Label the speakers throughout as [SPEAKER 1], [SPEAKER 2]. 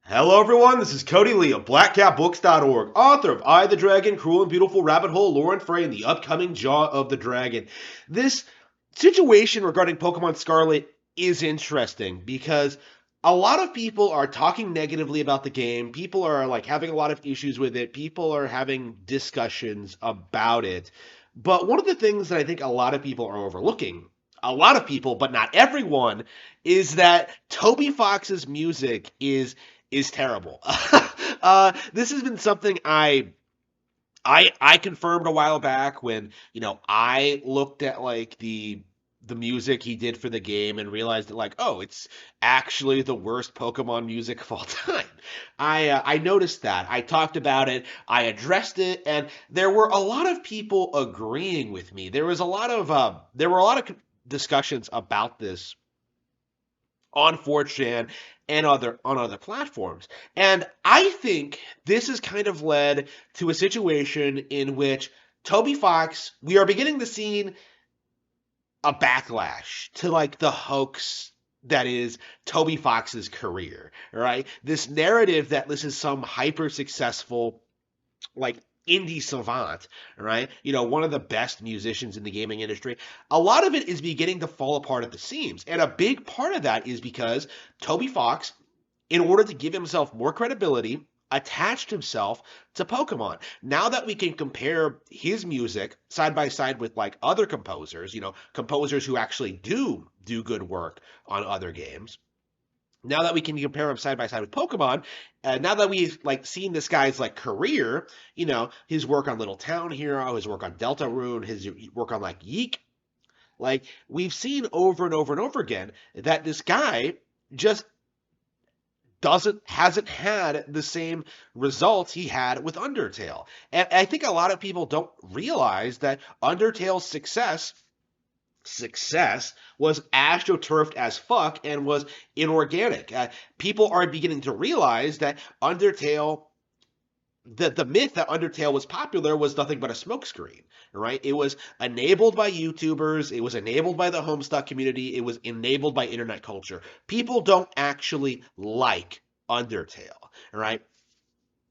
[SPEAKER 1] Hello, everyone. This is Cody Lee of BlackCatBooks.org, author of I, the Dragon, Cruel and Beautiful Rabbit Hole, Lore and Frey, and the upcoming Jaw of the Dragon. This situation regarding Pokemon Scarlet is interesting because a lot of people are talking negatively about the game. People are like having a lot of issues with it. People are having discussions about it. But one of the things that I think a lot of people are overlooking, a lot of people, but not everyone, is that Toby Fox's music is terrible. This has been something I confirmed a while back when I looked at like the music he did for the game and realized that like, oh, it's actually the worst Pokemon music of all time. I noticed that. I talked about it. I addressed it, and there were a lot of people agreeing with me. There were a lot of discussions about this on 4chan and other platforms. And I think this has kind of led to a situation in which Toby Fox, we are beginning to see a backlash to like the hoax that is Toby Fox's career, right? This narrative that this is some hyper successful like indie savant, right? One of the best musicians in the gaming industry. A lot of it is beginning to fall apart at the seams. And a big part of that is because Toby Fox, in order to give himself more credibility, attached himself to Pokemon. Now that we can compare his music side by side with like other composers, composers who actually do good work on other games, now that we can compare him side by side with Pokemon, now that we've like seen this guy's like career, his work on Little Town Hero, his work on Deltarune, his work on like Yeek, like we've seen over and over and over again that this guy just hasn't had the same results he had with Undertale. And I think a lot of people don't realize that Undertale's success was astroturfed as fuck and was inorganic. People are beginning to realize that Undertale, the myth that Undertale was popular was nothing but a smokescreen, right? It was enabled by YouTubers, it was enabled by the Homestuck community, it was enabled by internet culture. People don't actually like Undertale, right?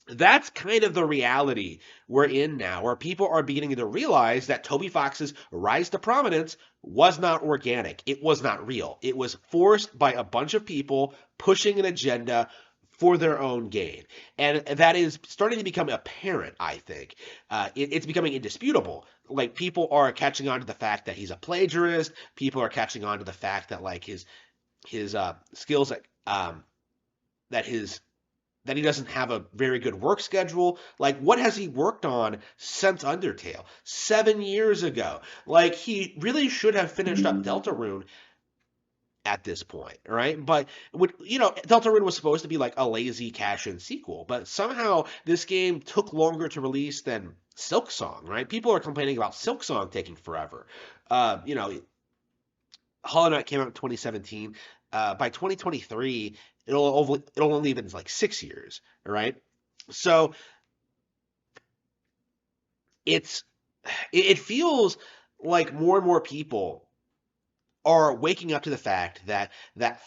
[SPEAKER 1] That's kind of the reality we're in now, where people are beginning to realize that Toby Fox's rise to prominence was not organic. It was not real. It was forced by a bunch of people pushing an agenda for their own gain. And that is starting to become apparent, I think. It's becoming indisputable. Like, people are catching on to the fact that he's a plagiarist. People are catching on to the fact that, like, his skills that his that he doesn't have a very good work schedule. Like, what has he worked on since Undertale? 7 years ago. Like, he really should have finished up Deltarune at this point, right? But Deltarune was supposed to be like a lazy cash-in sequel, but somehow this game took longer to release than Silksong, right? People are complaining about Silksong taking forever. Hollow Knight came out in 2017. By 2023, it'll only been like 6 years, right? So it's it feels like more and more people are waking up to the fact that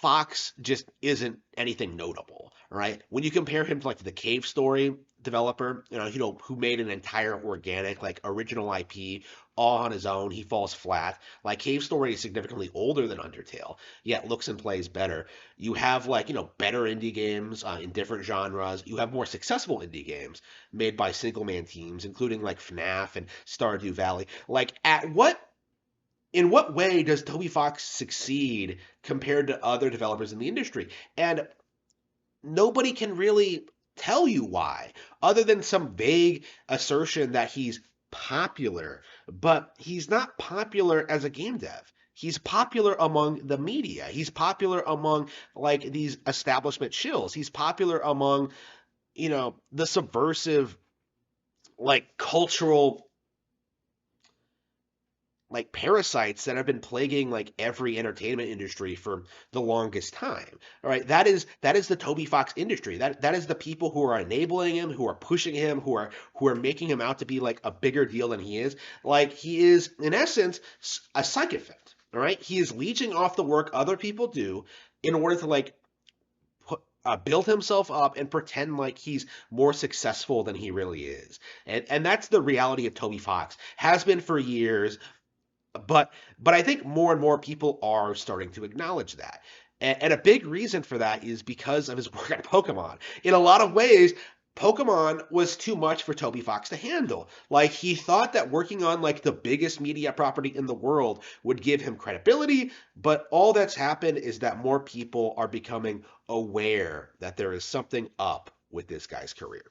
[SPEAKER 1] Fox just isn't anything notable, right? When you compare him to like the Cave Story developer, who made an entire organic, like original IP all on his own, he falls flat. Like Cave Story is significantly older than Undertale, yet looks and plays better. You have like better indie games in different genres. You have more successful indie games made by single man teams, including like FNAF and Stardew Valley. Like at what in what way does Toby Fox succeed compared to other developers in the industry? And nobody can really tell you why, other than some vague assertion that he's popular. But he's not popular as a game dev. He's popular among the media. He's popular among like these establishment shills. He's popular among, the subversive, like cultural like parasites that have been plaguing like every entertainment industry for the longest time. All right, that is the Toby Fox industry. That is the people who are enabling him, who are pushing him, who are making him out to be like a bigger deal than he is. Like he is in essence a sycophant. All right, he is leeching off the work other people do in order to like build himself up and pretend like he's more successful than he really is. And that's the reality of Toby Fox. Has been for years, but I think more and more people are starting to acknowledge that. And a big reason for that is because of his work on Pokemon. In a lot of ways, Pokemon was too much for Toby Fox to handle. Like he thought that working on like the biggest media property in the world would give him credibility, but all that's happened is that more people are becoming aware that there is something up with this guy's career.